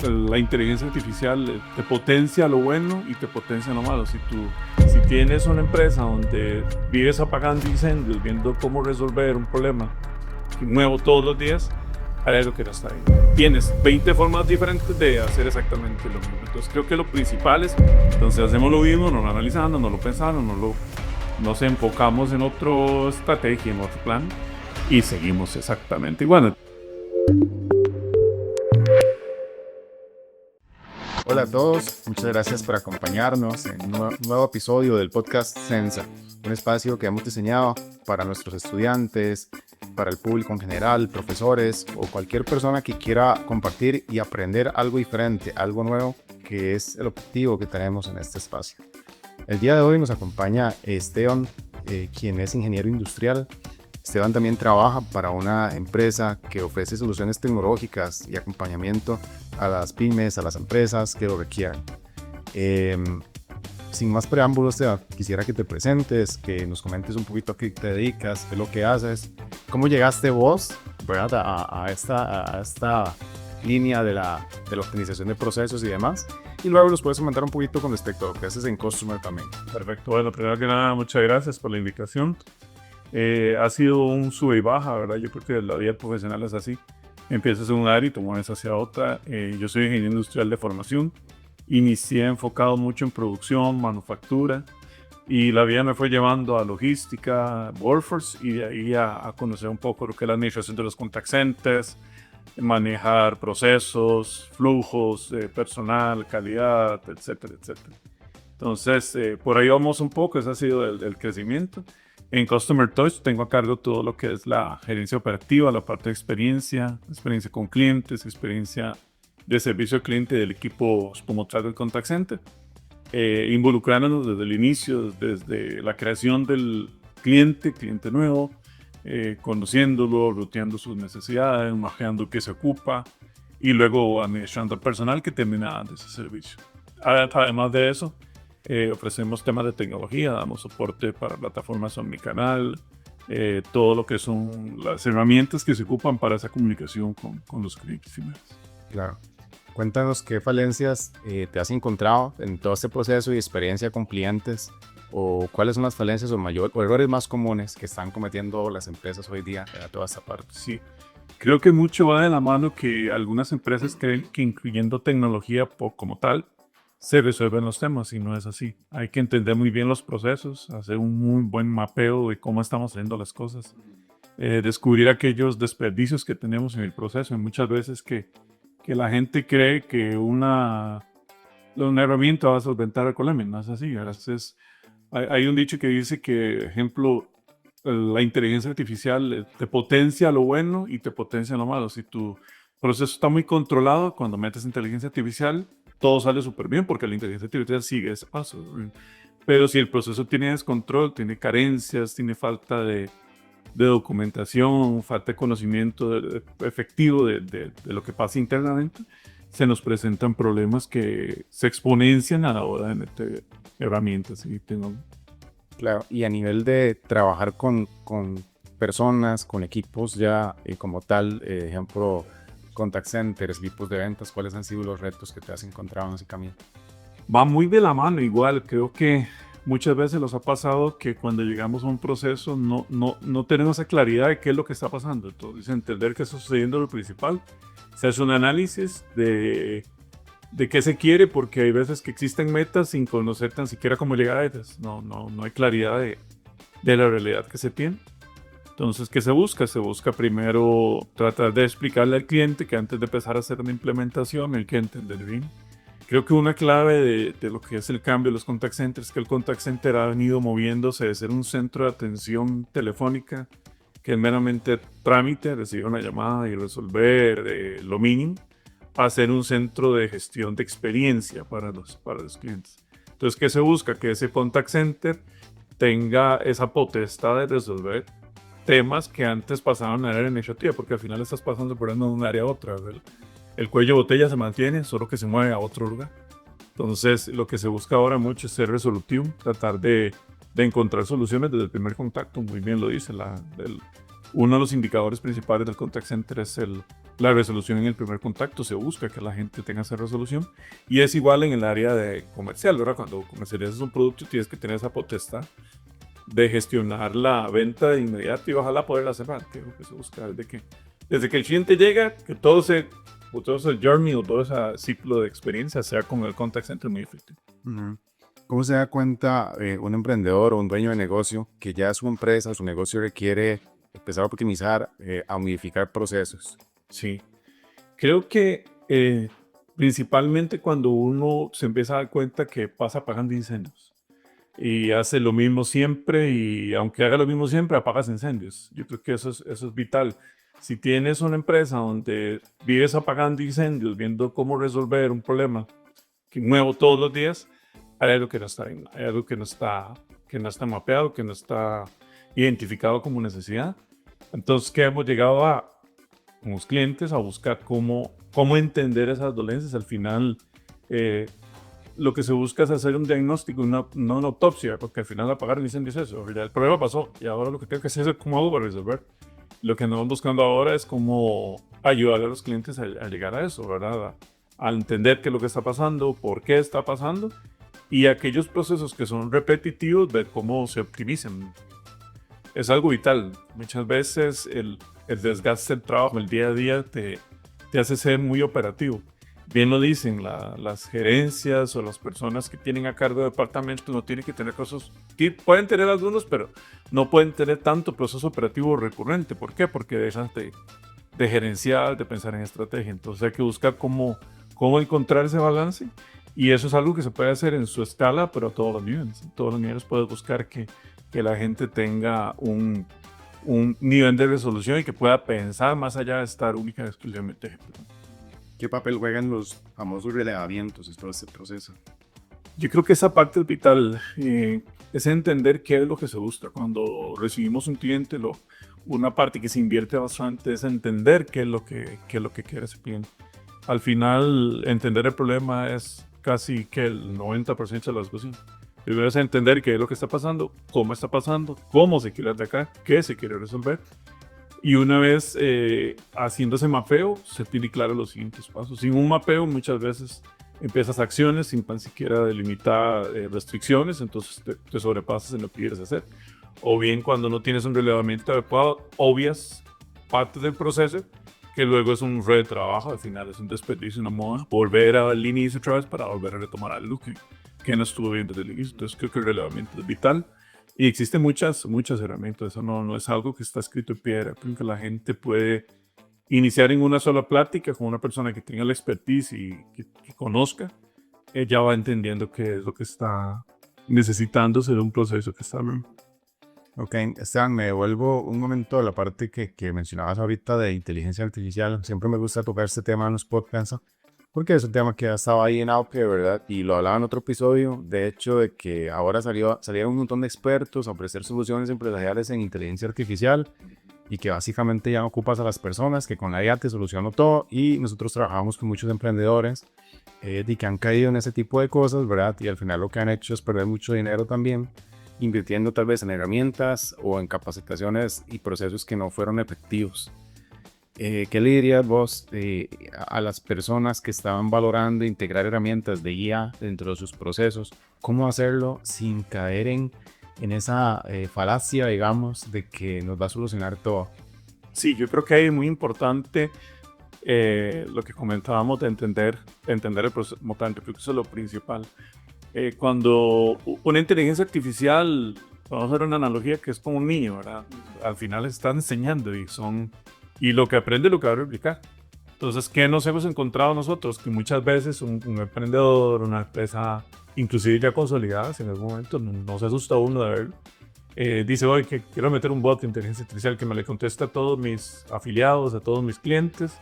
la inteligencia artificial te potencia lo bueno y te potencia lo malo. Si tienes una empresa donde vives apagando incendios, viendo cómo resolver un problema nuevo todos los días, hay algo que no está bien. Tienes 20 formas diferentes de hacer exactamente lo mismo. Entonces creo que lo principal es, entonces hacemos lo mismo, no lo analizamos, no lo pensamos, nos enfocamos en otra estrategia, en otro plan y seguimos exactamente igual. Hola a todos, muchas gracias por acompañarnos en un nuevo episodio del podcast Sensa, un espacio que hemos diseñado para nuestros estudiantes, para el público en general, profesores o cualquier persona que quiera compartir y aprender algo diferente, algo nuevo, que es el objetivo que tenemos en este espacio. El día de hoy nos acompaña Esteban, quien es ingeniero industrial. Esteban también trabaja para una empresa que ofrece soluciones tecnológicas y acompañamiento a las pymes, a las empresas que lo requieran. Sin más preámbulos, Esteban, quisiera que te presentes, que nos comentes un poquito a qué te dedicas, qué es lo que haces, cómo llegaste vos, ¿verdad? a esta línea de la optimización de procesos y demás. Y luego nos puedes comentar un poquito con respecto a lo que haces en Customer también. Perfecto. Bueno, primero que nada, muchas gracias por la invitación. Ha sido un sube y baja, ¿verdad? Yo creo que la vida profesional es así. Empiezas en un área y te mueves hacia otra. Yo soy ingeniero industrial de formación. Inicié enfocado mucho en producción, manufactura. Y la vida me fue llevando a logística, workforce, y de ahí a conocer un poco lo que es la administración de los contact centers, manejar procesos, flujos, personal, calidad, etcétera, etcétera. Entonces, por ahí vamos un poco. Ese ha sido el crecimiento. En Customer Touch tengo a cargo todo lo que es la gerencia operativa, la parte de experiencia con clientes, experiencia de servicio al cliente del equipo como tal del contact center, involucrándonos desde el inicio, desde la creación del cliente nuevo, conociéndolo, ruteando sus necesidades, mapeando qué se ocupa y luego administrando el personal que termina de ese servicio. Además de eso, ofrecemos temas de tecnología, damos soporte para plataformas omnicanal, todo lo que son las herramientas que se ocupan para esa comunicación con los clientes finales. Claro. Cuéntanos qué falencias te has encontrado en todo este proceso y experiencia con clientes, o cuáles son las falencias o errores más comunes que están cometiendo las empresas hoy día en toda esta parte. Sí, creo que mucho va de la mano que algunas empresas creen que incluyendo tecnología como tal se resuelven los temas y no es así. Hay que entender muy bien los procesos, hacer un muy buen mapeo de cómo estamos haciendo las cosas, descubrir aquellos desperdicios que tenemos en el proceso. Y muchas veces que la gente cree que una herramienta va a solventar el problema, no es así. Entonces, hay un dicho que dice que, ejemplo, la inteligencia artificial te potencia lo bueno y te potencia lo malo. Si tu proceso está muy controlado, cuando metes inteligencia artificial, todo sale súper bien porque la inteligencia artificial sigue ese paso. Pero si el proceso tiene descontrol, tiene carencias, tiene falta de documentación, falta de conocimiento efectivo de lo que pasa internamente, se nos presentan problemas que se exponencian a la hora de meter herramientas. Claro, y a nivel de trabajar con personas, con equipos ya como tal, ejemplo, contact centers, equipos de ventas, ¿cuáles han sido los retos que te has encontrado en ese camino? Va muy de la mano igual. Creo que muchas veces nos ha pasado que cuando llegamos a un proceso no tenemos esa claridad de qué es lo que está pasando. Entonces, entender qué está sucediendo es lo principal. Se hace un análisis de qué se quiere, porque hay veces que existen metas sin conocer tan siquiera cómo llegar a ellas. No hay claridad de la realidad que se tiene. Entonces, ¿qué se busca? Se busca primero tratar de explicarle al cliente que antes de empezar a hacer una implementación hay que entender bien. Creo que una clave de lo que es el cambio de los contact centers es que el contact center ha venido moviéndose de ser un centro de atención telefónica, que es meramente trámite, recibir una llamada y resolver lo mínimo, a ser un centro de gestión de experiencia para los clientes. Entonces, ¿qué se busca? Que ese contact center tenga esa potestad de resolver temas que antes pasaban a área administrativa, porque al final estás pasando por un área a otra. El cuello de botella se mantiene, solo que se mueve a otro lugar. Entonces, lo que se busca ahora mucho es ser resolutivo, tratar de encontrar soluciones desde el primer contacto. Muy bien lo dice. Uno de los indicadores principales del contact center es la resolución en el primer contacto, se busca que la gente tenga esa resolución. Y es igual en el área de comercial, ¿verdad? Cuando comercializas un producto tienes que tener esa potestad de gestionar la venta de inmediato y ojalá poderla cerrar, que es lo que se busca desde que el cliente llega, que todo ese journey o todo ese ciclo de experiencia sea con el contact center muy efectivo. Ujú. ¿Cómo se da cuenta un emprendedor o un dueño de negocio que ya su empresa, su negocio requiere empezar a optimizar, a modificar procesos? Sí, creo que principalmente cuando uno se empieza a dar cuenta que pasa apagando incendios y hace lo mismo siempre y aunque haga lo mismo siempre, apagas incendios. Yo creo que eso es vital. Si tienes una empresa donde vives apagando incendios, viendo cómo resolver un problema nuevo todos los días, hay algo que no está bien, hay algo que no está mapeado, que no está identificado como necesidad. Entonces, ¿qué hemos llegado con los clientes a buscar cómo entender esas dolencias? Al final, lo que se busca es hacer un diagnóstico, no una autopsia, porque al final apagar el incendio es eso. Ya el problema pasó y ahora lo que tengo que hacer es cómo hago para resolver. Lo que andamos buscando ahora es cómo ayudar a los clientes a llegar a eso, ¿verdad? A entender qué es lo que está pasando, por qué está pasando y aquellos procesos que son repetitivos, ver cómo se optimizan. Es algo vital. Muchas veces el desgaste del trabajo, el día a día, te hace ser muy operativo. Bien lo dicen, las gerencias o las personas que tienen a cargo de departamentos no tienen que tener cosas, pueden tener algunos, pero no pueden tener tanto proceso operativo recurrente. ¿Por qué? Porque dejan de gerenciar, de pensar en estrategia. Entonces hay que buscar cómo encontrar ese balance y eso es algo que se puede hacer en su escala, pero a todos los niveles. En todos los niveles puedes buscar que la gente tenga un nivel de resolución y que pueda pensar más allá de estar única y exclusivamente ejecutando. ¿Qué papel juegan los famosos relevamientos en todo este proceso? Yo creo que esa parte es vital, es entender qué es lo que se busca. Cuando recibimos un cliente, una parte que se invierte bastante es entender qué es lo que quiere ese cliente. Al final, entender el problema es casi que el 90% de la solución. Primero es entender qué es lo que está pasando, cómo se quiere atacar, qué se quiere resolver. Y una vez haciendo ese mapeo, se tiene claro los siguientes pasos. Sin un mapeo, muchas veces empiezas acciones sin tan siquiera delimitar restricciones, entonces te sobrepasas en lo que quieres hacer. O bien, cuando no tienes un relevamiento adecuado, obvias partes del proceso, que luego es un retrabajo, al final es un desperdicio, una moda, volver al inicio otra vez para volver a retomar algo que no estuvo bien desde el inicio. Entonces creo que el relevamiento es vital. Y existen muchas herramientas, eso no es algo que está escrito en piedra. Creo que la gente puede iniciar en una sola plática con una persona que tenga la expertise y que conozca, ya va entendiendo qué es lo que está necesitando ser un proceso que está bien. Ok, Esteban, me devuelvo un momento a la parte que mencionabas ahorita de inteligencia artificial. Siempre me gusta tocar este tema en los podcasts porque es un tema que ha estado ahí en auge, ¿verdad? Y lo hablaba en otro episodio, de hecho, de que ahora salieron un montón de expertos a ofrecer soluciones empresariales en inteligencia artificial y que básicamente ya no ocupas a las personas, que con la IA te solucionó todo. Y nosotros trabajamos con muchos emprendedores y que han caído en ese tipo de cosas, ¿verdad? Y al final lo que han hecho es perder mucho dinero también, invirtiendo tal vez en herramientas o en capacitaciones y procesos que no fueron efectivos. ¿Qué le dirías vos a las personas que estaban valorando integrar herramientas de IA dentro de sus procesos? ¿Cómo hacerlo sin caer en esa falacia, digamos, de que nos va a solucionar todo? Sí, yo creo que ahí es muy importante lo que comentábamos de entender el proceso mutante. Creo que eso es lo principal. Cuando una inteligencia artificial, vamos a hacer una analogía que es como un niño, ¿verdad? Al final están enseñando y lo que aprende lo que va a replicar. Entonces, ¿qué nos hemos encontrado nosotros? Que muchas veces un emprendedor, una empresa, inclusive ya consolidada, en algún momento no se asusta uno de verlo, dice, oye, que quiero meter un bot de inteligencia artificial que me le conteste a todos mis afiliados, a todos mis clientes,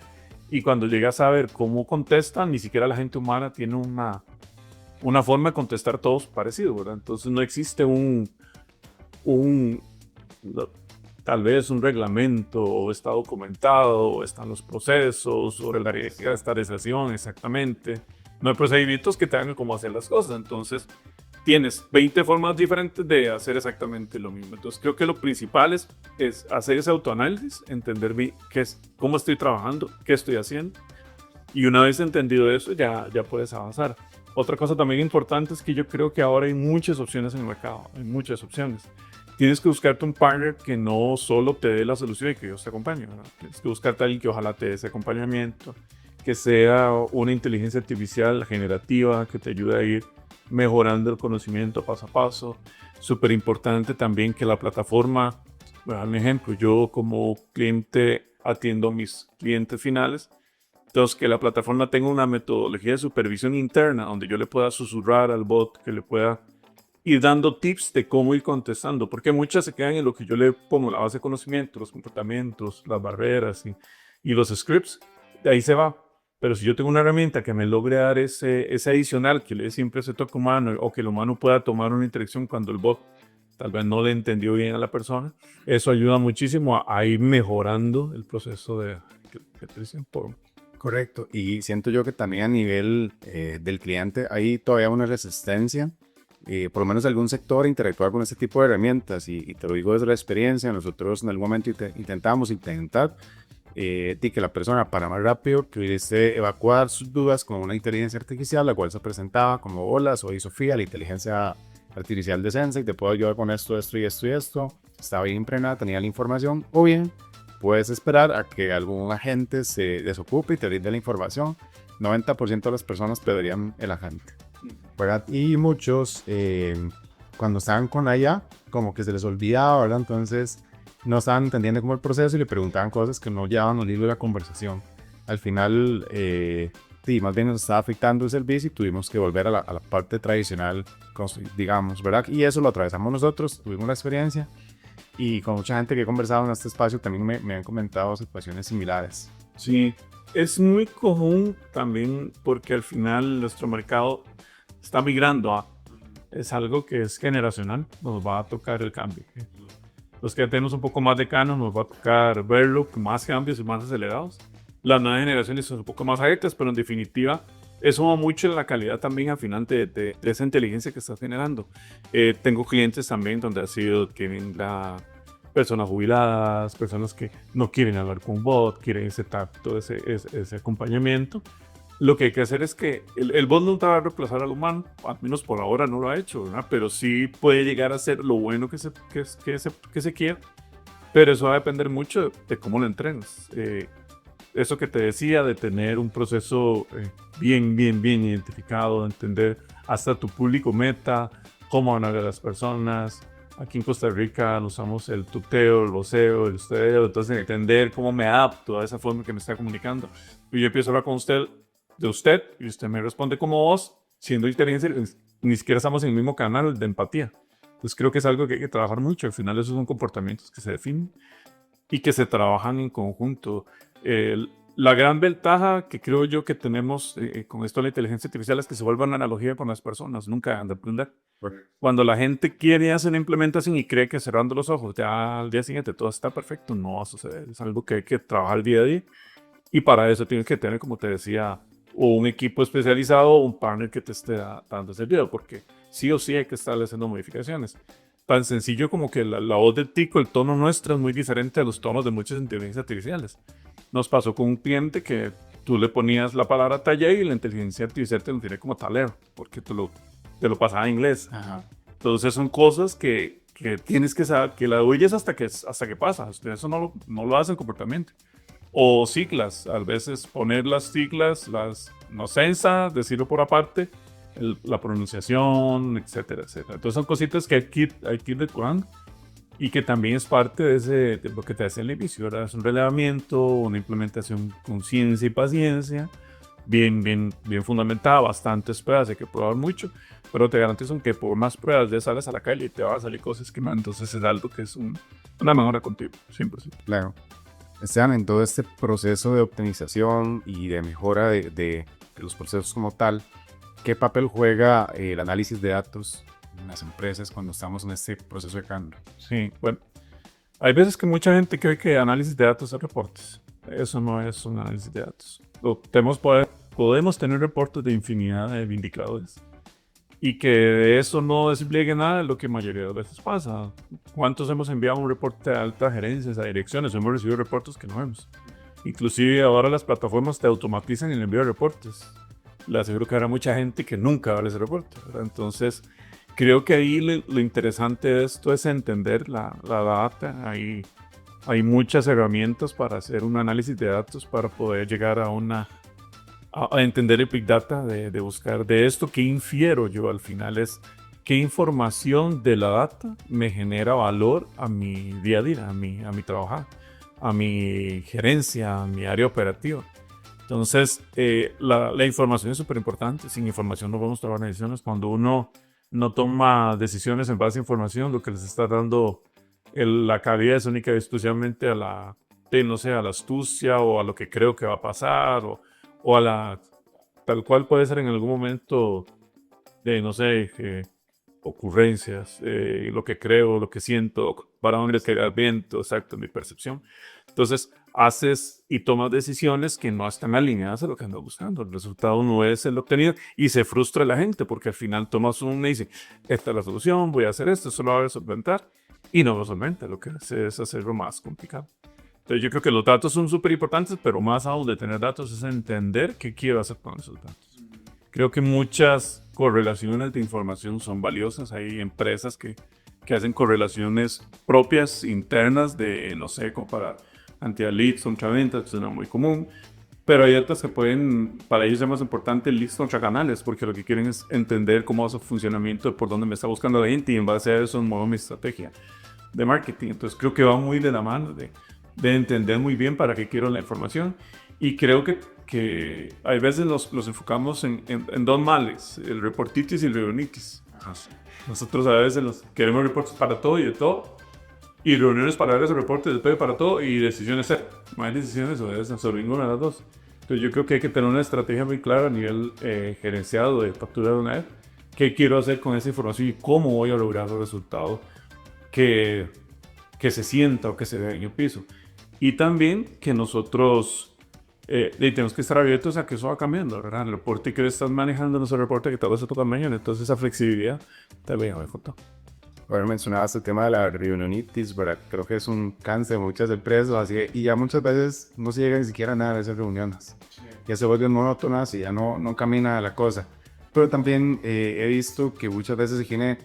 y cuando llega a saber cómo contestan, ni siquiera la gente humana tiene una forma de contestar todos parecido, ¿verdad? Entonces no existe tal vez un reglamento, o está documentado, o están los procesos, sobre la estandarización exactamente. No hay procedimientos que tengan cómo hacer las cosas. Entonces tienes 20 formas diferentes de hacer exactamente lo mismo. Entonces creo que lo principal es hacer ese autoanálisis, entender bien cómo estoy trabajando, qué estoy haciendo, y una vez entendido eso ya puedes avanzar. Otra cosa también importante es que yo creo que ahora hay muchas opciones en el mercado, hay muchas opciones. Tienes que buscarte un partner que no solo te dé la solución y que Dios te acompañe, ¿verdad? Tienes que buscarte a alguien que ojalá te dé ese acompañamiento, que sea una inteligencia artificial generativa que te ayude a ir mejorando el conocimiento paso a paso. Súper importante también que la plataforma, voy a dar un ejemplo, yo como cliente atiendo a mis clientes finales, entonces que la plataforma tenga una metodología de supervisión interna donde yo le pueda susurrar al bot, que le pueda ir dando tips de cómo ir contestando, porque muchas se quedan en lo que yo le pongo, la base de conocimiento, los comportamientos, las barreras y los scripts, de ahí se va. Pero si yo tengo una herramienta que me logre dar ese adicional, que le dé siempre ese toque humano, o que el humano pueda tomar una interacción cuando el bot tal vez no le entendió bien a la persona, eso ayuda muchísimo a ir mejorando el proceso que te dicen por... Correcto. Y siento yo que también a nivel del cliente hay todavía una resistencia, por lo menos de algún sector, a interactuar con este tipo de herramientas. Y te lo digo desde la experiencia, nosotros en algún momento intentamos que la persona para más rápido pudiese evacuar sus dudas con una inteligencia artificial, la cual se presentaba como: hola, soy Sofía, la inteligencia artificial de Sensei, te puedo ayudar con esto, esto y esto y esto. Estaba bien impregnada, tenía la información. O bien puedes esperar a que algún agente se desocupe y te brinde la información. 90% de las personas pedirían el agente, ¿verdad? Y muchos, cuando estaban con la IA, como que se les olvidaba, ¿verdad? Entonces no estaban entendiendo como el proceso y le preguntaban cosas que no llevaban al hilo de la conversación. Al final, sí, más bien nos estaba afectando el servicio y tuvimos que volver a la parte tradicional, digamos, ¿verdad? Y eso lo atravesamos nosotros, tuvimos la experiencia. Y con mucha gente que he conversado en este espacio también me han comentado situaciones similares. Sí, es muy común también porque al final nuestro mercado está migrando es algo que es generacional, nos va a tocar el cambio. Los que ya tenemos un poco más de canos nos va a tocar verlo con más cambios y más acelerados. Las nuevas generaciones son un poco más abiertas, pero en definitiva eso va mucho en la calidad también al final de esa inteligencia que estás generando. Tengo clientes también donde tienen personas jubiladas, personas que no quieren hablar con un bot, quieren ese tacto, ese acompañamiento. Lo que hay que hacer es que el bot no te va a reemplazar al humano, al menos por ahora no lo ha hecho, ¿verdad? Pero sí puede llegar a ser lo bueno que se quiera, pero eso va a depender mucho de cómo lo entrenas. Eso que te decía de tener un proceso bien identificado, de entender hasta tu público meta, cómo van a ver las personas. Aquí en Costa Rica usamos el tuteo, el voceo, el ustedeo, entonces entender cómo me adapto a esa forma que me está comunicando. Y yo empiezo a hablar con usted, y usted me responde como vos, siendo inteligencia, ni siquiera estamos en el mismo canal de empatía. Entonces creo que es algo que hay que trabajar mucho. Al final esos son comportamientos que se definen y que se trabajan en conjunto. La gran ventaja que creo yo que tenemos con esto de la inteligencia artificial es que se vuelve una analogía con las personas, nunca han de aprender. Cuando la gente quiere hacer una implementación y cree que cerrando los ojos ya al día siguiente todo está perfecto, no va a suceder. Es algo que hay que trabajar día a día y para eso tienes que tener, como te decía, o un equipo especializado o un partner que te esté dando servicio, porque sí o sí hay que estarle haciendo modificaciones. Tan sencillo como que la voz del tico, el tono nuestro es muy diferente a los tonos de muchas inteligencias artificiales. Nos pasó con un cliente que tú le ponías la palabra taller y la inteligencia artificial te lo tiene como taller, porque te lo pasaba en inglés. Ajá. Entonces son cosas que tienes que saber, que la oyes hasta que pasa. Eso no lo hace el comportamiento. O siglas, a veces poner las siglas, no sensa, decirlo por aparte, la pronunciación, etcétera, etcétera. Entonces son cositas que hay que ir depurando y que también es parte de lo que te hace el inicio, ¿verdad? Es un relevamiento, una implementación con ciencia y paciencia, bien fundamentada, bastantes pruebas, hay que probar mucho, pero te garantizo que por más pruebas de sales a la calle y te van a salir cosas que no, entonces es algo que es una mejora continua, 100%. Claro. Esteban, en todo este proceso de optimización y de mejora de los procesos como tal, ¿qué papel juega el análisis de datos en las empresas cuando estamos en este proceso de cambio? Sí, bueno, hay veces que mucha gente cree que análisis de datos es reportes. Eso no es un análisis de datos. Podemos tener reportes de infinidad de indicadores, y que de eso no despliegue nada, es lo que mayoría de veces pasa. ¿Cuántos hemos enviado un reporte a altas gerencias, a direcciones? Hemos recibido reportes que no vemos. Inclusive ahora las plataformas te automatizan el envío de reportes. Le aseguro que habrá mucha gente que nunca va a ver ese reporte, ¿verdad? Entonces, creo que ahí lo interesante de esto es entender la data. Hay muchas herramientas para hacer un análisis de datos para poder llegar a entender el Big Data, de buscar de esto, qué infiero yo al final es qué información de la data me genera valor a mi día a día, a mi trabajar, a mi gerencia, a mi área operativa. Entonces, la información es súper importante. Sin información no podemos tomar decisiones. Cuando uno no toma decisiones en base a información, lo que les está dando la calidad es única y exclusivamente a no sé, a la astucia o a lo que creo que va a pasar o a tal cual puede ser en algún momento de, no sé, ocurrencias, lo que creo, lo que siento, para dónde queda el viento, exacto, mi percepción. Entonces, haces y tomas decisiones que no están alineadas a lo que andas buscando. El resultado no es el obtenido y se frustra la gente porque al final tomas y dice, esta es la solución, voy a hacer esto lo voy a solventar y no lo solventa. Lo que hace es hacerlo más complicado. Entonces, yo creo que los datos son súper importantes, pero más aún de tener datos es entender qué quiero hacer con esos datos. Creo que muchas correlaciones de información son valiosas. Hay empresas que hacen correlaciones propias, internas, de, no sé, como para anti-leads contra ventas, que es una muy común. Pero hay otras que para ellos es más importante leads contra canales, porque lo que quieren es entender cómo va su funcionamiento, por dónde me está buscando la gente, y en base a eso muevo mi estrategia de marketing. Entonces creo que va muy de la mano de entender muy bien para qué quiero la información. Y creo que hay veces los enfocamos en dos males, el reportitis y el reunitis. Nosotros a veces queremos reportes para todo y de todo, y reuniones para ver esos reportes después para todo, y decisiones cero. No hay decisiones sobre ninguna de las dos. Entonces yo creo que hay que tener una estrategia muy clara a nivel gerenciado de factura de una vez. ¿Qué quiero hacer con esa información y cómo voy a lograr los resultados que se sienta o que se vea en el piso? Y también que nosotros tenemos que estar abiertos a que eso va cambiando, ¿verdad? El reporte que estás manejando no es el reporte que tal vez se toca mañana, entonces esa flexibilidad también me falta. Ahora mencionabas el tema de la reunionitis, ¿verdad? Creo que es un cáncer de muchas empresas, así y ya muchas veces no se llega ni siquiera a nada de esas reuniones. Sí. Ya se vuelven monótonas y ya no camina la cosa. Pero también he visto que muchas veces se tiene,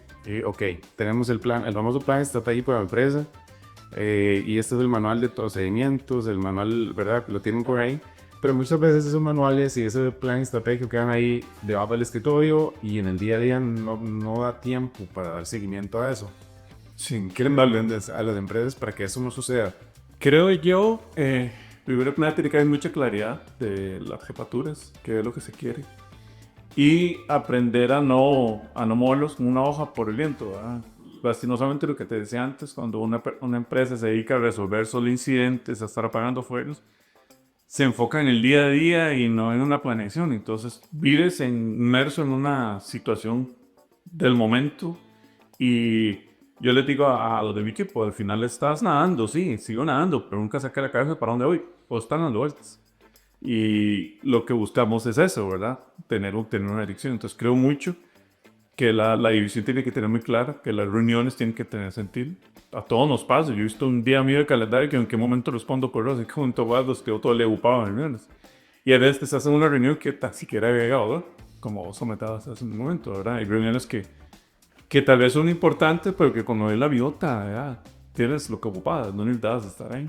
ok, tenemos el famoso plan estratégico para la empresa, y este es el manual de procedimientos, el manual, ¿verdad? Lo tienen por ahí. Pero muchas veces esos manuales y ese plan estratégico quedan ahí debajo del escritorio y en el día a día no da tiempo para dar seguimiento a eso. Sí. ¿Quieren darle a las empresas para que eso no suceda? Creo yo, primero que nada tiene que haber mucha claridad de las jefaturas, qué es lo que se quiere. Y aprender a no moverlos como una hoja por el viento, ¿verdad? Lastimosamente lo que te decía antes, cuando una empresa se dedica a resolver solo incidentes, a estar apagando fuegos, se enfoca en el día a día y no en una planeación. Entonces vives inmerso en una situación del momento y yo les digo a los de mi equipo, al final estás nadando, sí, sigo nadando, pero nunca saqué la cabeza para dónde voy, o están dando vueltas. Y lo que buscamos es eso, ¿verdad? Tener una dirección. Entonces creo mucho que la división tiene que tener muy clara, que las reuniones tienen que tener sentido. A todos nos pasa. Yo he visto un día mío de calendario que en qué momento respondo correos, en qué momento los quedo todo le ocupado en reuniones. Y a veces te estás en una reunión que tan siquiera había llegado, ¿verdad? Como vos comentabas hace un momento, ¿verdad? Hay reuniones que tal vez son importantes, pero que cuando ves la biota, ¿verdad? Tienes lo que ocupadas, no necesitas estar ahí.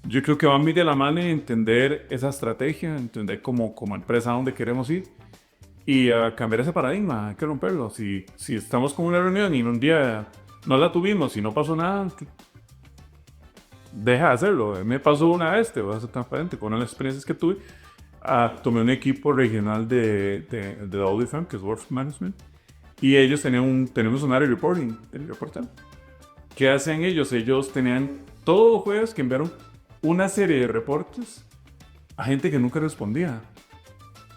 Yo creo que va muy de la mano entender esa estrategia, entender como empresa a dónde queremos ir y a cambiar ese paradigma, hay que romperlo. Si estamos con una reunión y en un día no la tuvimos y no pasó nada, deja de hacerlo. Me pasó una vez, te voy a ser transparente, con una de las experiencias que tuve, tomé un equipo regional de WFM, que es Workforce Management, y ellos tenemos un área de reporting, ¿Qué hacen ellos? Ellos tenían todo jueves que enviaron una serie de reportes a gente que nunca respondía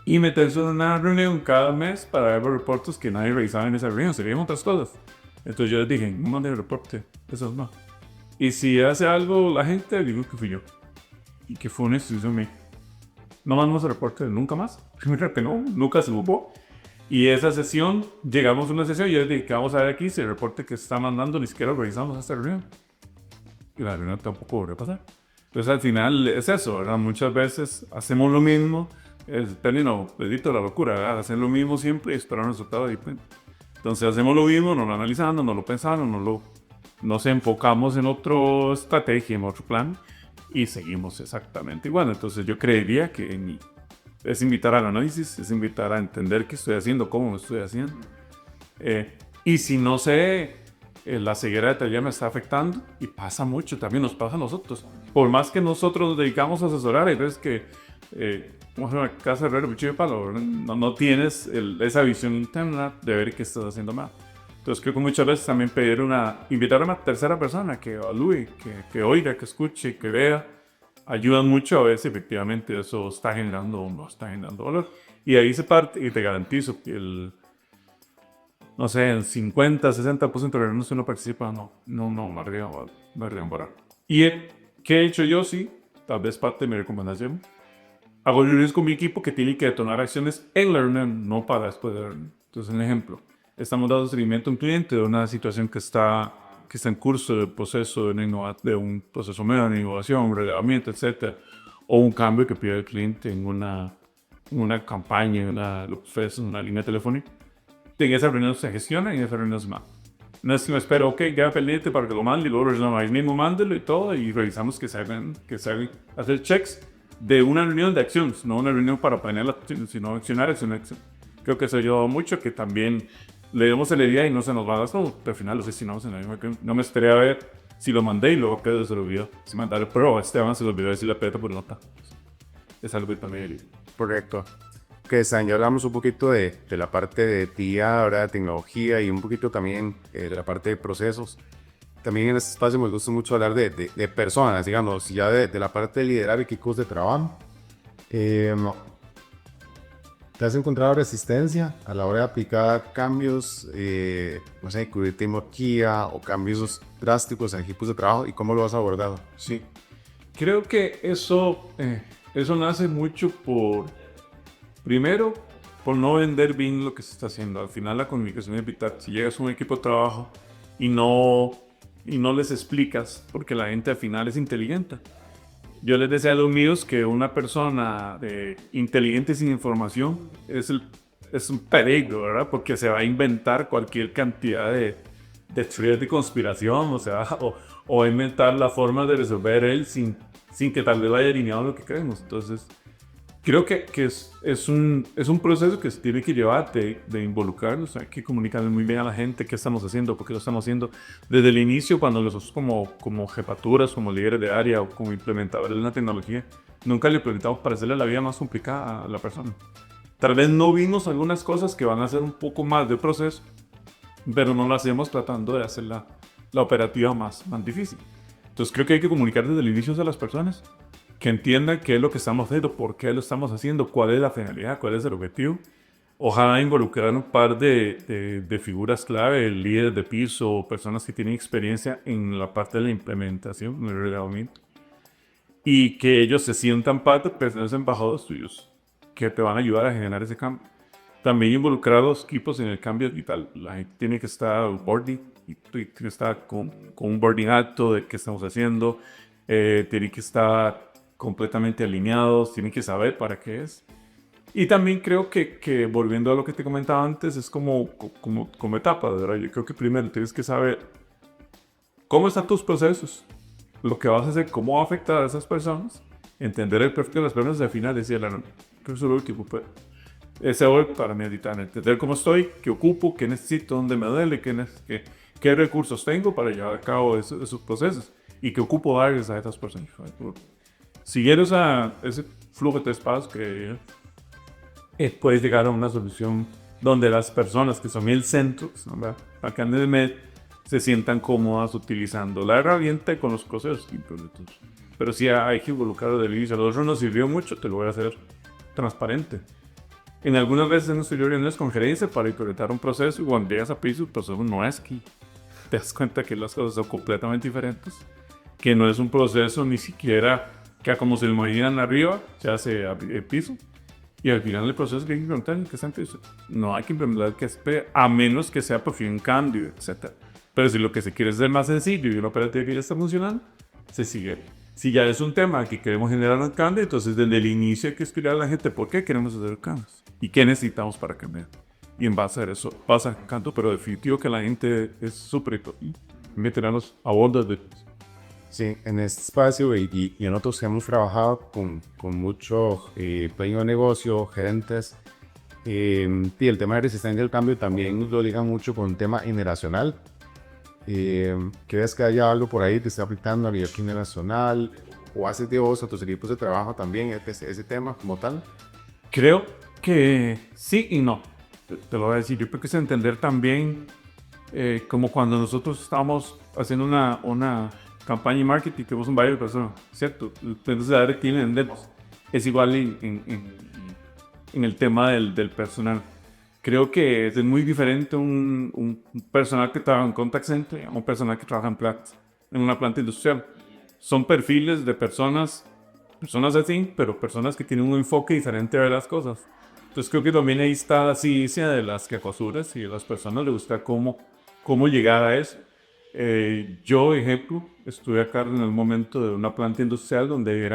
y meterse en una reunión cada mes para ver los reportes que nadie revisaba en esa reunión, se veían otras cosas. Entonces yo les dije, no manden el reporte, eso no. Y si hace algo la gente, digo que fui yo y que fue una institución mía. No mandamos el reporte nunca más, primero que no, nunca se ocupó. Y esa sesión, llegamos a una sesión y yo les dije, ¿qué vamos a ver aquí? Si el reporte que se está mandando ni siquiera lo revisamos esta reunión. Y la reunión tampoco volvió a pasar. Entonces al final es eso, ¿verdad? Muchas veces hacemos lo mismo, es el término, dedito la locura, ¿verdad? Hacer lo mismo siempre y esperar un resultado diferente. Entonces hacemos lo mismo, no lo analizamos, no lo pensamos, nos enfocamos en otra estrategia, en otro plan y seguimos exactamente igual. Entonces yo creería que es invitar al análisis, es invitar a entender qué estoy haciendo, cómo lo estoy haciendo. Y si no sé, la ceguera de tarea me está afectando y pasa mucho, también nos pasa a nosotros. Por más que nosotros nos dedicamos a asesorar, hay veces que, como en la casa de herrero, cuchillo de palo, no tienes esa visión interna de ver qué estás haciendo mal. Entonces creo que muchas veces también invitar a una tercera persona que evalúe, que oiga, que escuche, que vea, ayudan mucho a ver si efectivamente eso está generando o no está generando valor. Y ahí se parte, y te garantizo que no sé, el 50-60% de reuniones que uno participa, me arriesgan a borrar. ¿Y qué he hecho yo? Sí, tal vez parte de mi recomendación. Hago reuniones con mi equipo que tiene que detonar acciones en la reunión, no para después de la reunión. Entonces, un ejemplo, estamos dando seguimiento a un cliente de una situación que está en curso de proceso de un proceso nuevo de innovación, un relevamiento, etc. O un cambio que pide el cliente en una campaña, una línea telefónica. En esa reunión se gestiona y en esa reunión se manda. No es que me espero, ok, queda pendiente para que lo mande y luego no, ahí mismo mándelo y todo y revisamos que se hagan hacer checks de una reunión de acciones, no una reunión para planear las acciones, sino accionar. Creo que eso ayuda mucho, que también le demos celeridad y no se nos va a dar todo. Al final lo gestionamos en la misma. No me esperé a ver si lo mandé y luego quedó se lo olvidó. Si mandar el pro, Esteban se lo olvidó decir la peta por nota. Es algo que también. Correcto. Que ya hablamos un poquito de la parte de TIA, ¿verdad? De tecnología y un poquito también de la parte de procesos. También en este espacio me gusta mucho hablar de personas, digamos, ya de la parte de liderar equipos de trabajo. ¿Te has encontrado resistencia a la hora de aplicar cambios, no sé, de tecnología o cambios drásticos en equipos de trabajo y cómo lo has abordado? Sí, creo que eso nace mucho primero, por no vender bien lo que se está haciendo. Al final la comunicación es vital. Si llegas a un equipo de trabajo y no les explicas, porque la gente al final es inteligente. Yo les decía a los míos que una persona inteligente sin información es un peligro, ¿verdad? Porque se va a inventar cualquier cantidad de teorías de conspiración, o inventar la forma de resolver él sin que tal vez vaya alineado a lo que creemos. Entonces, creo que es un proceso que se tiene que llevar de involucrarnos. Hay que comunicarle muy bien a la gente qué estamos haciendo, por qué lo estamos haciendo. Desde el inicio, cuando nosotros como jefaturas, como líderes de área o como implementadores de una tecnología, nunca le implementamos para hacerle la vida más complicada a la persona. Tal vez no vimos algunas cosas que van a ser un poco más de proceso, pero no lo hacemos tratando de hacer la operativa más difícil. Entonces creo que hay que comunicar desde el inicio a las personas, que entiendan qué es lo que estamos haciendo, por qué lo estamos haciendo, cuál es la finalidad, cuál es el objetivo. Ojalá involucrar un par de figuras clave, líderes de piso, personas que tienen experiencia en la parte de la implementación, en el reglamento, y que ellos se sientan parte de personas embajadores tuyos, que te van a ayudar a generar ese cambio. También involucrar a los equipos en el cambio digital. La gente tiene que estar boarding, y tiene que estar con un boarding alto de qué estamos haciendo, tiene que estar completamente alineados, tienen que saber para qué es. Y también creo que volviendo a lo que te comentaba antes, es como etapas, ¿verdad? Yo creo que primero tienes que saber cómo están tus procesos, lo que vas a hacer, cómo va a afectar a esas personas, entender el perfil de las personas y al final decirle, no, que eso es lo último, pues. Ese hoy para meditar, entender cómo estoy, qué ocupo, qué necesito, dónde me duele, qué recursos tengo para llevar a cabo esos procesos y qué ocupo darles a esas personas. Siguiendo ese flujo de tres pasos, que puedes llegar a una solución donde las personas que son el centro, acá en el MED, se sientan cómodas utilizando la herramienta con los procesos. Pero sí hay que involucrarlo del inicio. A nosotros nos sirvió mucho, te lo voy a hacer transparente. En algunas veces hemos tenido reuniones con gerencia para implementar un proceso y cuando llegas a piso, el proceso no es que te das cuenta que las cosas son completamente diferentes, que no es un proceso ni siquiera que como se lo imaginan arriba, se hace piso, Y al final el proceso que hay que implementar el que está antes. No hay que implementar el que esté, a menos que sea por fin un cambio, etc. Pero si lo que se quiere es ser más sencillo y una operativa que ya está funcionando, se sigue. Si ya es un tema que queremos generar un cambio, entonces desde el inicio hay que explicar a la gente por qué queremos hacer cambios y qué necesitamos para cambiar. Y en base a eso pasa canto, pero definitivo que la gente es súper importante. Meternos a bordo de... Sí, en este espacio y en otros hemos trabajado con muchos dueños de negocio, gerentes, y el tema de resistencia al cambio también lo liga mucho con un tema generacional. ¿Crees que haya algo por ahí que te esté afectando a nivel generacional? ¿O haces de vos a tus equipos de trabajo también ese tema como tal? Creo que sí y no. Te lo voy a decir. Yo creo que es entender también como cuando nosotros estábamos haciendo una campaña de marketing, tenemos un varios personas, ¿cierto? Entonces, a ver quién vendemos. Es igual en el tema del personal. Creo que es muy diferente un personal que trabaja en contact center a un personal que trabaja en una planta industrial. Son perfiles de personas así, pero personas que tienen un enfoque diferente a ver las cosas. Entonces creo que también ahí está la ciencia de las jefaturas y de las personas les gusta cómo llegar a eso. Yo, ejemplo, estuve acá en el momento de una planta industrial donde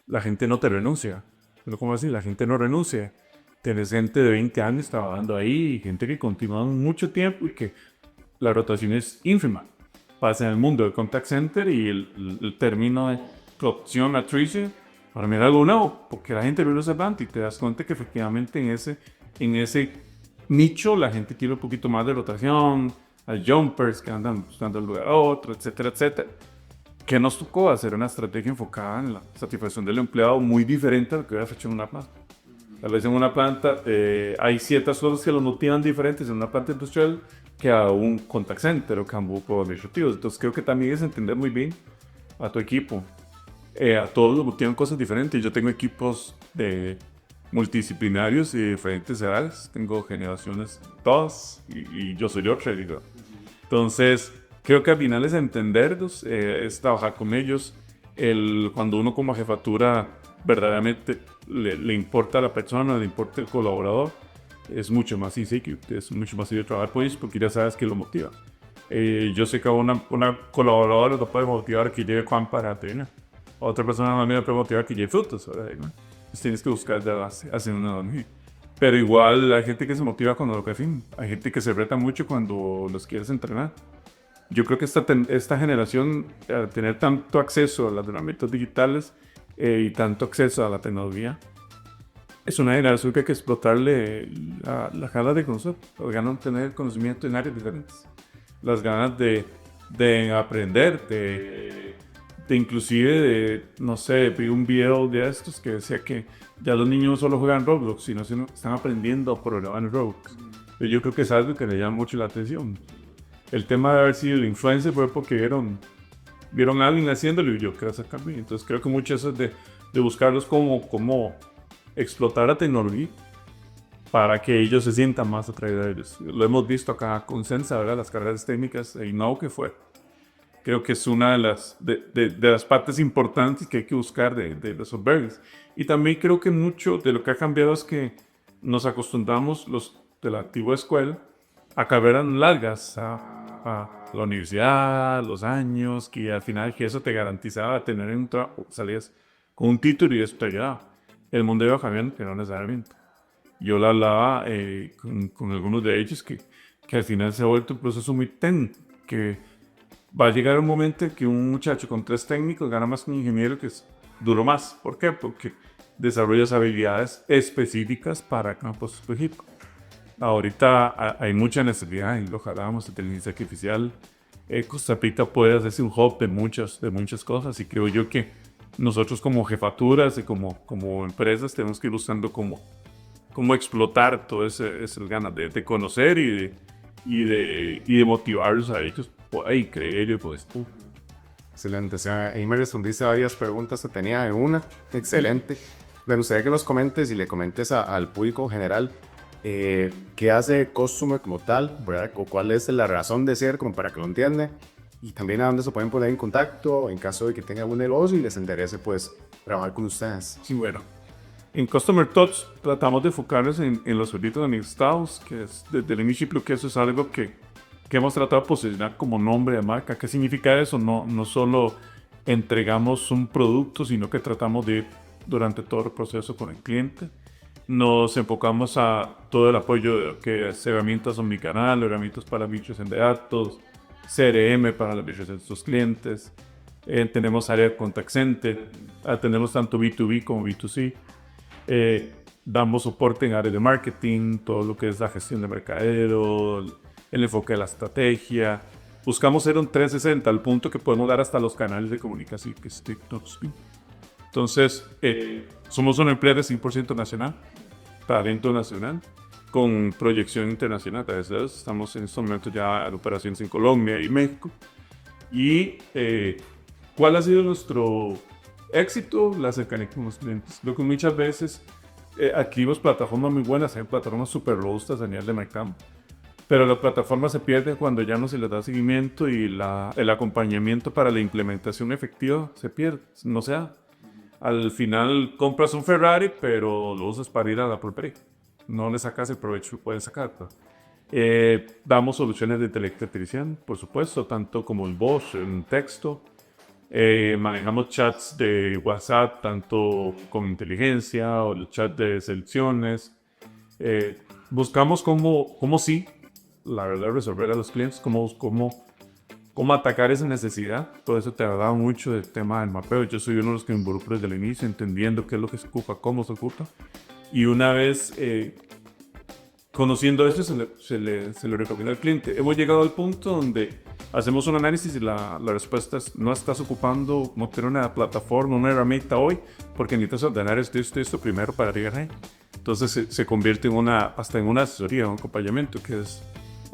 la gente no te renuncia. Pero ¿cómo así? La gente no renuncia. Tienes gente de 20 años trabajando ahí y gente que continúa mucho tiempo y que la rotación es ínfima. Pasa en el mundo del contact center y el término de opción attrition para mí era algo nuevo, porque la gente no lo sabe y te das cuenta que efectivamente en ese nicho la gente quiere un poquito más de rotación, hay jumpers que andan buscando el lugar a otro, etcétera, etcétera. ¿Qué nos tocó? Hacer una estrategia enfocada en la satisfacción del empleado muy diferente a lo que hubiera hecho en una planta. Tal vez en una planta hay ciertas cosas que los motivan diferentes en una planta industrial que a un contact center o que a un grupo de administrativos. Entonces creo que también es entender muy bien a tu equipo. A todos los motivan cosas diferentes. Yo tengo equipos multidisciplinarios y diferentes edades. Tengo generaciones todas y yo soy otra, digo. Entonces creo que al final es entenderlos, es trabajar con ellos. Cuando uno como jefatura verdaderamente le importa a la persona, le importa el colaborador, es mucho más sencillo, es mucho más sencillo trabajar con ellos porque ya sabes que lo motiva. Yo sé que una colaboradora lo puede motivar que lleve Juan para tener. Otra persona también puede motivar que lleve frutos, ¿verdad? Entonces tienes que buscar de base, hacer una donación. Pero igual hay gente que se motiva cuando lo que fin. Hay gente que se reta mucho cuando los quieres entrenar. Yo creo que esta generación, al tener tanto acceso a las herramientas digitales y tanto acceso a la tecnología, es una generación que hay que explotarle la ganas de conocer, las ganas de tener conocimiento en áreas diferentes, las ganas de aprender, de inclusive no sé, vi un video de estos que decía que ya los niños no solo juegan Roblox, sino están aprendiendo a programar en Roblox. Yo creo que es algo que le llama mucho la atención. El tema de haber sido influencer fue porque vieron a alguien haciéndolo y yo quiero hacer cambio. Entonces creo que mucho eso es de buscarlos cómo explotar la tecnología para que ellos se sientan más atraídos a ellos. Lo hemos visto acá con Sensa, ¿verdad? Las carreras técnicas y no que fue. Creo que es una de las partes importantes que hay que buscar de resolverlas. Y también creo que mucho de lo que ha cambiado es que nos acostumbramos los de la antigua escuela a carreras largas, a la universidad, los años, que al final que eso te garantizaba tener un trabajo, salías con un título y eso te ayudaba. El mundo iba cambiando, que no necesariamente. Yo lo hablaba con algunos de ellos que al final se ha vuelto un proceso muy que va a llegar un momento en que un muchacho con 3 técnicos gana más que un ingeniero que duró más. ¿Por qué? Porque desarrollas habilidades específicas para campos específicos. Ahorita hay mucha necesidad, y lo hablábamos de inteligencia artificial. Costa Rica puede hacerse un hub de muchas cosas y creo yo que nosotros como jefaturas y como empresas tenemos que ir buscando cómo explotar todo ese ganas de conocer y de motivarlos a ellos y creer pues. Excelente, o sea, ahí me respondiste a varias preguntas que tenía de una. Excelente. Me gustaría que nos comentes y le comentes al público general qué hace Customer como tal, ¿verdad? O cuál es la razón de ser, como para que lo entiendan. Y también a dónde se pueden poner en contacto en caso de que tengan algún negocio y les interese, pues, trabajar con ustedes. Sí, bueno. En Customer Touch tratamos de enfocarnos en los servicios amistados, que es desde el inicio creo que eso es algo que hemos tratado de posicionar como nombre de marca. ¿Qué significa eso? No solo entregamos un producto, sino que tratamos de ir durante todo el proceso con el cliente. Nos enfocamos a todo el apoyo de lo que es herramientas omnicanal, herramientas para migración de datos, CRM para la migración de sus clientes. Tenemos área de contact center, tenemos tanto B2B como B2C. Damos soporte en área de marketing, todo lo que es la gestión de mercadeo, el enfoque de la estrategia. Buscamos ser un 360 al punto que podemos dar hasta los canales de comunicación, que es TikTok. Entonces, somos una empresa 100% nacional, talento nacional, con proyección internacional. Estamos en estos momentos ya en operaciones en Colombia y México. ¿Y cuál ha sido nuestro éxito? La cercanía con los clientes. Lo que muchas veces adquirimos plataformas muy buenas, hay plataformas súper robustas a nivel de mercado, pero la plataforma se pierde cuando ya no se le da seguimiento y el acompañamiento para la implementación efectiva se pierde, no se da. Al final compras un Ferrari, pero lo usas para ir a la pulpería. No le sacas el provecho que puedes sacar. Damos soluciones de inteligencia artificial, por supuesto, tanto como en voz, en texto. Manejamos chats de WhatsApp, tanto con inteligencia o el chat de selecciones. Buscamos cómo sí, la verdad, resolver a los clientes, cómo atacar esa necesidad. Todo eso te ha dado mucho del tema del mapeo. Yo soy uno de los que me involucro desde el inicio, entendiendo qué es lo que se ocupa, cómo se ocupa. Y una vez conociendo esto, se le recomienda al cliente. Hemos llegado al punto donde hacemos un análisis y la respuesta es: no estás ocupando no tener una plataforma, una herramienta hoy, porque necesitas ordenar esto primero para llegar ahí. Entonces se convierte hasta en una asesoría, un acompañamiento, que es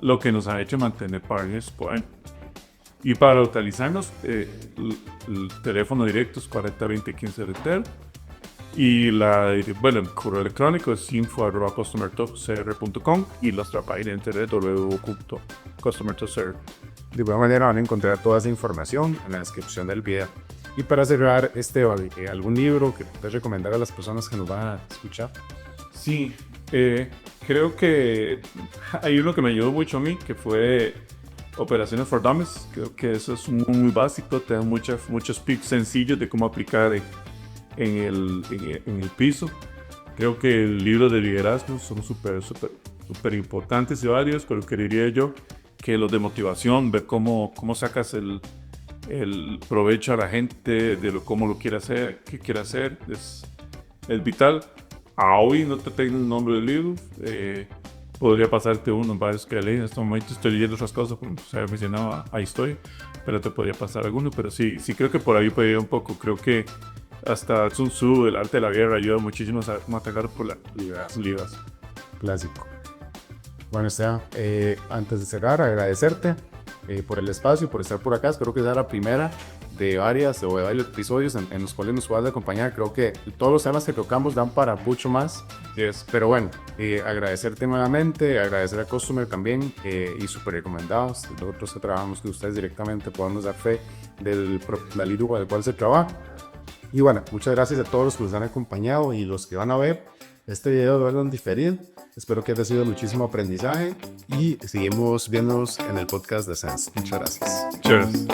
lo que nos ha hecho mantener partners por ahí. Y para localizarnos, el teléfono directo es 402015 Retel. Y el correo electrónico es info@customertalkcr.com y nuestra página de internet www.customertalkcr. De igual manera van a encontrar toda esa información en la descripción del video. Y para cerrar, ¿algún libro que puedes recomendar a las personas que nos van a escuchar? Sí, creo que hay uno que me ayudó mucho a mí, que fue Operaciones for Dummies. Creo que eso es muy básico, te da muchos tips sencillos de cómo aplicar en el piso. Creo que el libro de liderazgo son súper importantes y varios, pero que diría yo que los de motivación, ver cómo sacas el provecho a la gente de cómo lo quiere hacer, qué quiere hacer, es vital. Hoy no te tengo el nombre del libro, podría pasarte uno, varios que leí. En este momento estoy leyendo otras cosas, como se había mencionado, ahí estoy, pero te podría pasar alguno. Pero sí creo que por ahí podría ir un poco. Creo que hasta Sun Tzu, el arte de la guerra, ayuda muchísimo a atacar por la liderazgo. Clásico. Bueno, Esteban, antes de cerrar, agradecerte por el espacio, por estar por acá. Espero que sea la primera de varios episodios en los cuales nos puedas acompañar. Creo que todos los temas que tocamos dan para mucho más. Yes. Pero bueno, agradecerte nuevamente, agradecer a Customer también y súper recomendados. Nosotros que trabajamos con ustedes directamente podemos dar fe de la línea con la cual se trabaja. Y bueno, muchas gracias a todos los que nos han acompañado y los que van a ver este video de verlo en diferido. Espero que haya sido muchísimo aprendizaje y seguimos viéndonos en el podcast de Sense. Muchas gracias. Cheers.